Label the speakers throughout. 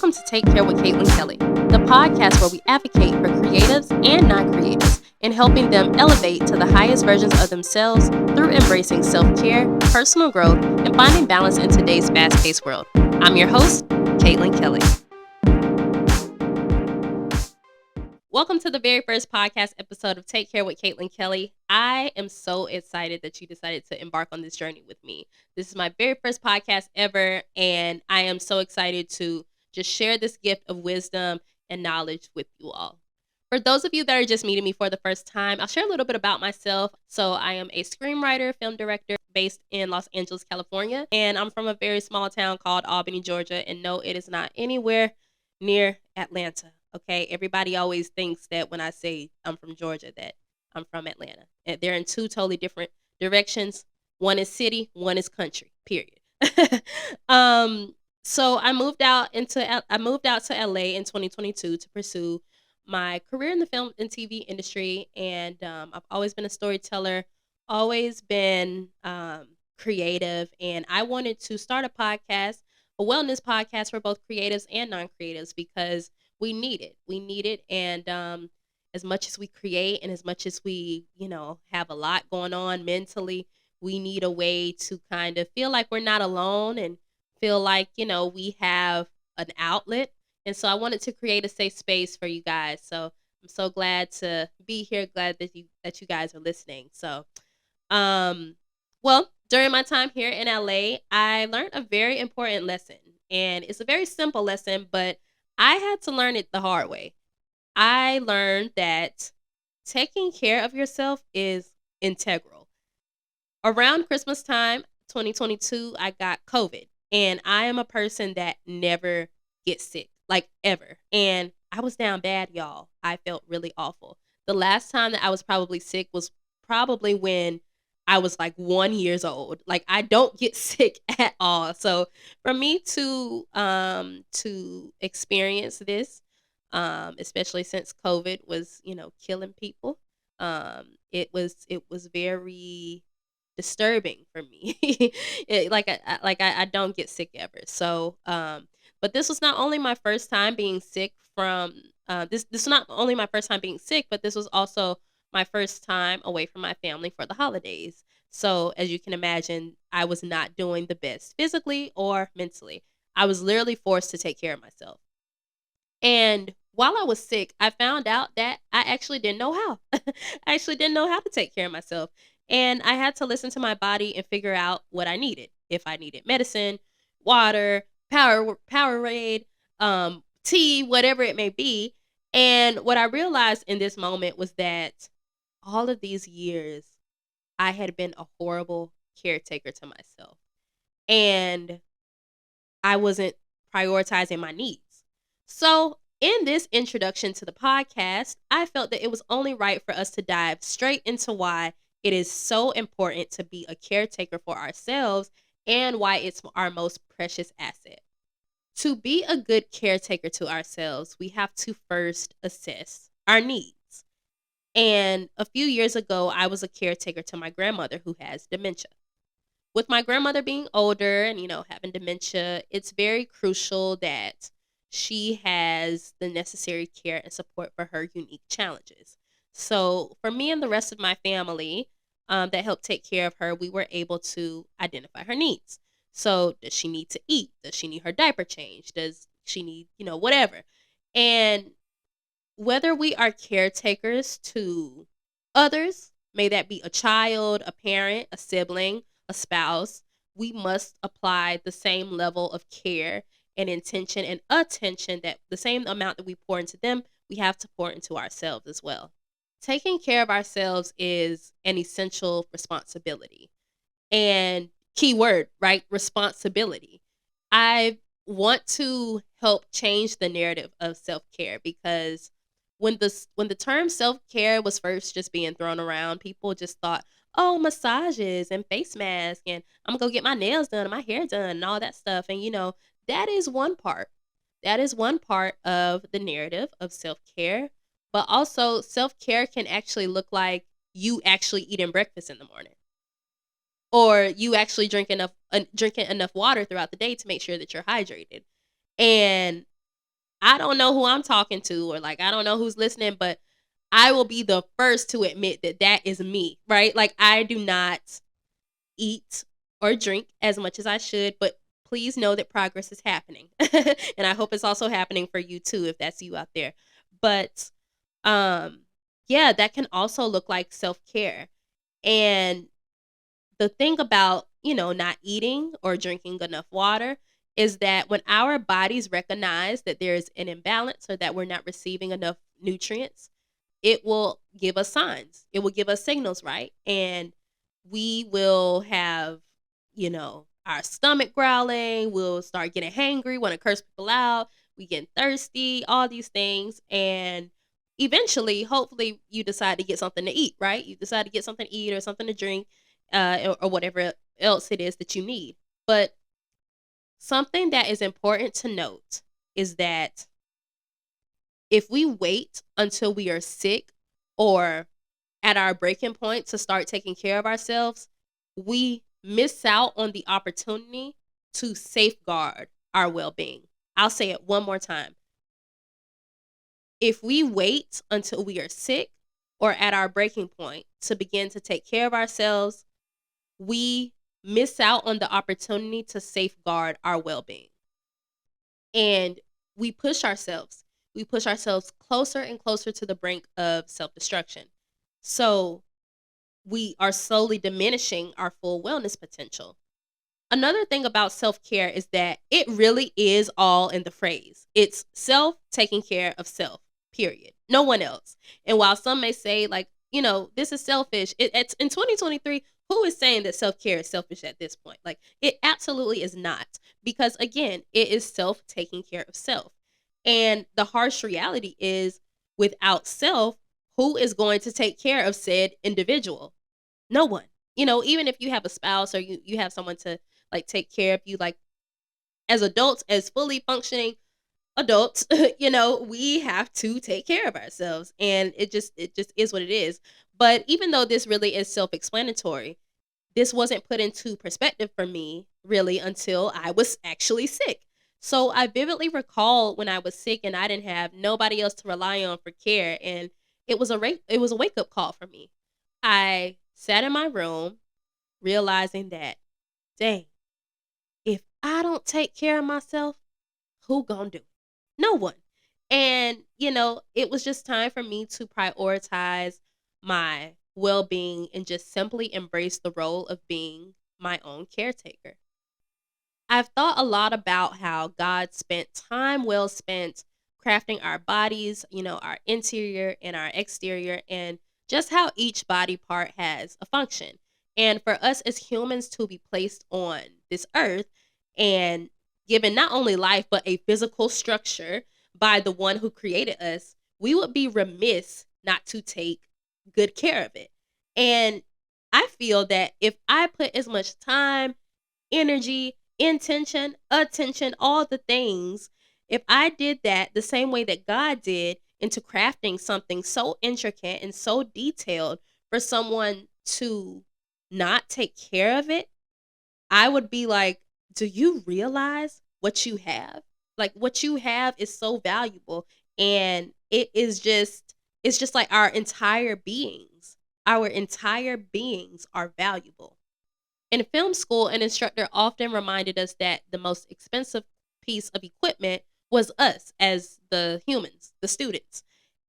Speaker 1: Welcome to Take Care with Kaitlyn Kelly, the podcast where we advocate for creatives and non-creatives in helping them elevate to the highest versions of themselves through embracing self-care, personal growth, and finding balance in today's fast-paced world. I'm your host, Kaitlyn Kelly. Welcome to the very first podcast episode of Take Care with Kaitlyn Kelly. I am so excited that you decided to embark on this journey with me. This is my very first podcast ever, and I am so excited to just share this gift of wisdom and knowledge with you all. For those of you that are just meeting me for the first time, I'll share a little bit about myself. So I am a screenwriter, film director based in Los Angeles, California, and I'm from a very small town called Albany, Georgia, and no, it is not anywhere near Atlanta. Okay, everybody always thinks that when I say I'm from Georgia that I'm from Atlanta. They're in two totally different directions. One is city, one is country, period. So I moved out to LA in 2022 to pursue my career in the film and TV industry, and I've always been a storyteller, always been creative, and I wanted to start a podcast, a wellness podcast for both creatives and non-creatives because we need it. We need it. And as much as we create and as much as we, have a lot going on mentally, we need a way to kind of feel like we're not alone and feel like, we have an outlet. And so I wanted to create a safe space for you guys. So I'm so glad to be here. Glad that you guys are listening. So, during my time here in LA, I learned a very important lesson, and it's a very simple lesson, but I had to learn it the hard way. I learned that taking care of yourself is integral. Around Christmas time, 2022, I got COVID, and I am a person that never gets sick, like ever. And I was down bad, y'all. I felt really awful. The last time that I was probably sick was probably when I was like 1 year old. Like, I don't get sick at all. So for me to experience this, especially since COVID was, killing people, it was very disturbing for me. I don't get sick ever. So, but this was not only my first time being sick from this was not only my first time being sick, but this was also my first time away from my family for the holidays. So, as you can imagine, I was not doing the best physically or mentally. I was literally forced to take care of myself. And while I was sick, I found out that I actually didn't know how. I actually didn't know how to take care of myself. And I had to listen to my body and figure out what I needed. If I needed medicine, water, Powerade, tea, whatever it may be. And what I realized in this moment was that all of these years, I had been a horrible caretaker to myself. And I wasn't prioritizing my needs. So, in this introduction to the podcast, I felt that it was only right for us to dive straight into why it is so important to be a caretaker for ourselves and why it's our most precious asset. To be a good caretaker to ourselves, we have to first assess our needs. And a few years ago, I was a caretaker to my grandmother who has dementia. With my grandmother being older and, having dementia, it's very crucial that she has the necessary care and support for her unique challenges. So for me and the rest of my family that helped take care of her, we were able to identify her needs. So does she need to eat? Does she need her diaper changed? Does she need, whatever? And whether we are caretakers to others, may that be a child, a parent, a sibling, a spouse, we must apply the same level of care and intention and attention, that the same amount that we pour into them, we have to pour into ourselves as well. Taking care of ourselves is an essential responsibility. And key word, right? Responsibility. I want to help change the narrative of self-care because when the term self-care was first just being thrown around, people just thought, oh, massages and face masks, and I'm gonna go get my nails done and my hair done and all that stuff. And that is one part. That is one part of the narrative of self-care. But also, self-care can actually look like you actually eating breakfast in the morning, or you actually drinking enough water throughout the day to make sure that you're hydrated. And I don't know who I'm talking to, or like I don't know who's listening, but I will be the first to admit that that is me, right? Like I do not eat or drink as much as I should, but please know that progress is happening. And I hope it's also happening for you too, if that's you out there. But um yeah, that can also look like self-care. And the thing about, not eating or drinking enough water is that when our bodies recognize that there's an imbalance or that we're not receiving enough nutrients, it will give us signs. It will give us signals, right? And we will have, our stomach growling. We'll start getting hangry, want to curse people out. We get thirsty, all these things. And eventually, hopefully, you decide to get something to eat, right? You decide to get something to eat or something to drink, or whatever else it is that you need. But something that is important to note is that if we wait until we are sick or at our breaking point to start taking care of ourselves, we miss out on the opportunity to safeguard our well being. I'll say it one more time. If we wait until we are sick or at our breaking point to begin to take care of ourselves, we miss out on the opportunity to safeguard our well being. And we push ourselves. We push ourselves closer and closer to the brink of self destruction. So we are slowly diminishing our full wellness potential. Another thing about self care is that it really is all in the phrase. It's self taking care of self, period. No one else. And while some may say, like, this is selfish, it's in 2023, who is saying that self care is selfish at this point? Like, it absolutely is not. Because again, it is self taking care of self. And the harsh reality is, without self, who is going to take care of said individual? No one. Even if you have a spouse or you have someone to like take care of you, like as adults, as fully functioning adults, we have to take care of ourselves. And it just is what it is. But even though this really is self-explanatory, this wasn't put into perspective for me really until I was actually sick. So I vividly recall when I was sick and I didn't have nobody else to rely on for care, and it was a wake up call for me. I sat in my room realizing that, dang, if I don't take care of myself, who gonna do it? No one. And, it was just time for me to prioritize my well being and just simply embrace the role of being my own caretaker. I've thought a lot about how God spent time well spent crafting our bodies, our interior and our exterior, and just how each body part has a function. And for us as humans to be placed on this earth and given not only life, but a physical structure by the one who created us, we would be remiss not to take good care of it. And I feel that if I put as much time, energy, intention, attention, all the things, if I did that the same way that God did into crafting something so intricate and so detailed for someone to not take care of it, I would be like, do you realize what you have? Like what you have is so valuable, and it's just like our entire beings. Our entire beings are valuable. In film school, an instructor often reminded us that the most expensive piece of equipment was us as the humans, the students,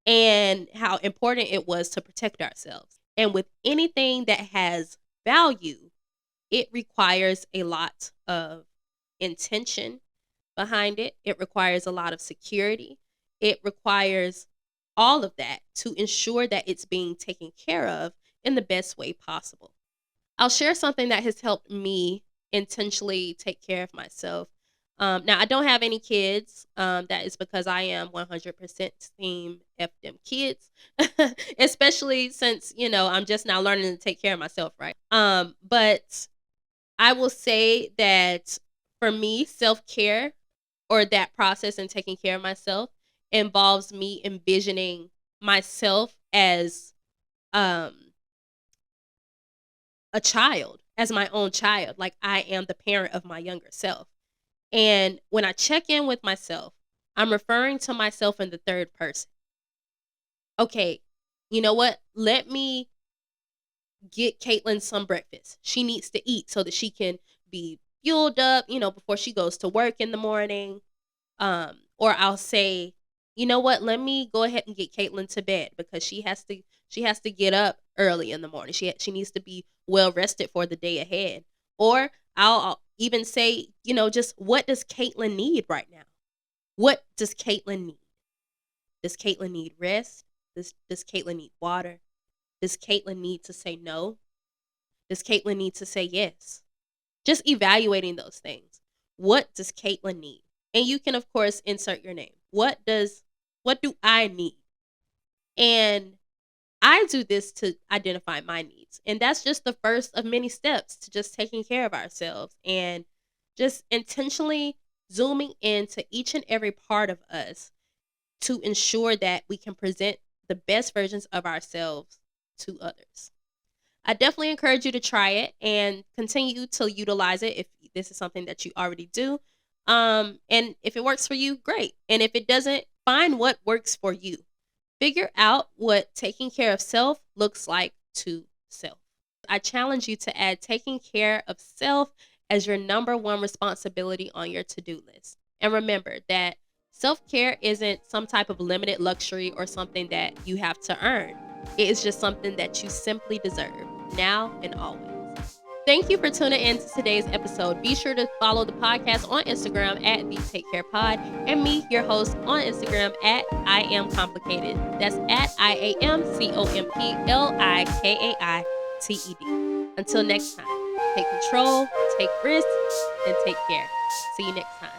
Speaker 1: and how important it was to protect ourselves. And with anything that has value, it requires a lot of intention behind it. It requires a lot of security. It requires all of that to ensure that it's being taken care of in the best way possible. I'll share something that has helped me intentionally take care of myself. Now, I don't have any kids. That is because I am 100% team F them kids, especially since, I'm just now learning to take care of myself, right? But I will say that for me, self care or that process in taking care of myself involves me envisioning myself as um, a child, as my own child. Like I am the parent of my younger self. And when I check in with myself, I'm referring to myself in the third person. Okay, you know what? Let me get Kaitlyn some breakfast. She needs to eat so that she can be fueled up, before she goes to work in the morning. Or I'll say, you know what? Let me go ahead and get Kaitlyn to bed because she has to get up early in the morning. She needs to be well rested for the day ahead. Or I'll even say, just what does Kaitlyn need right now? What does Kaitlyn need? Does Kaitlyn need rest? Does Kaitlyn need water? Does Kaitlyn need to say no? Does Kaitlyn need to say yes? Just evaluating those things. What does Kaitlyn need? And you can of course insert your name. What do I need? And I do this to identify my needs. And that's just the first of many steps to just taking care of ourselves and just intentionally zooming into each and every part of us to ensure that we can present the best versions of ourselves to others. I definitely encourage you to try it and continue to utilize it if this is something that you already do. And if it works for you, great. And if it doesn't, find what works for you. Figure out what taking care of self looks like to self. I challenge you to add taking care of self as your number one responsibility on your to-do list. And remember that self-care isn't some type of limited luxury or something that you have to earn. It is just something that you simply deserve, now and always. Thank you for tuning in to today's episode. Be sure to follow the podcast on Instagram at the Take Care Pod and me, your host, on Instagram at I Am Complicated. That's at IAMCOMPLIKAITED. Until next time, take control, take risks, and take care. See you next time.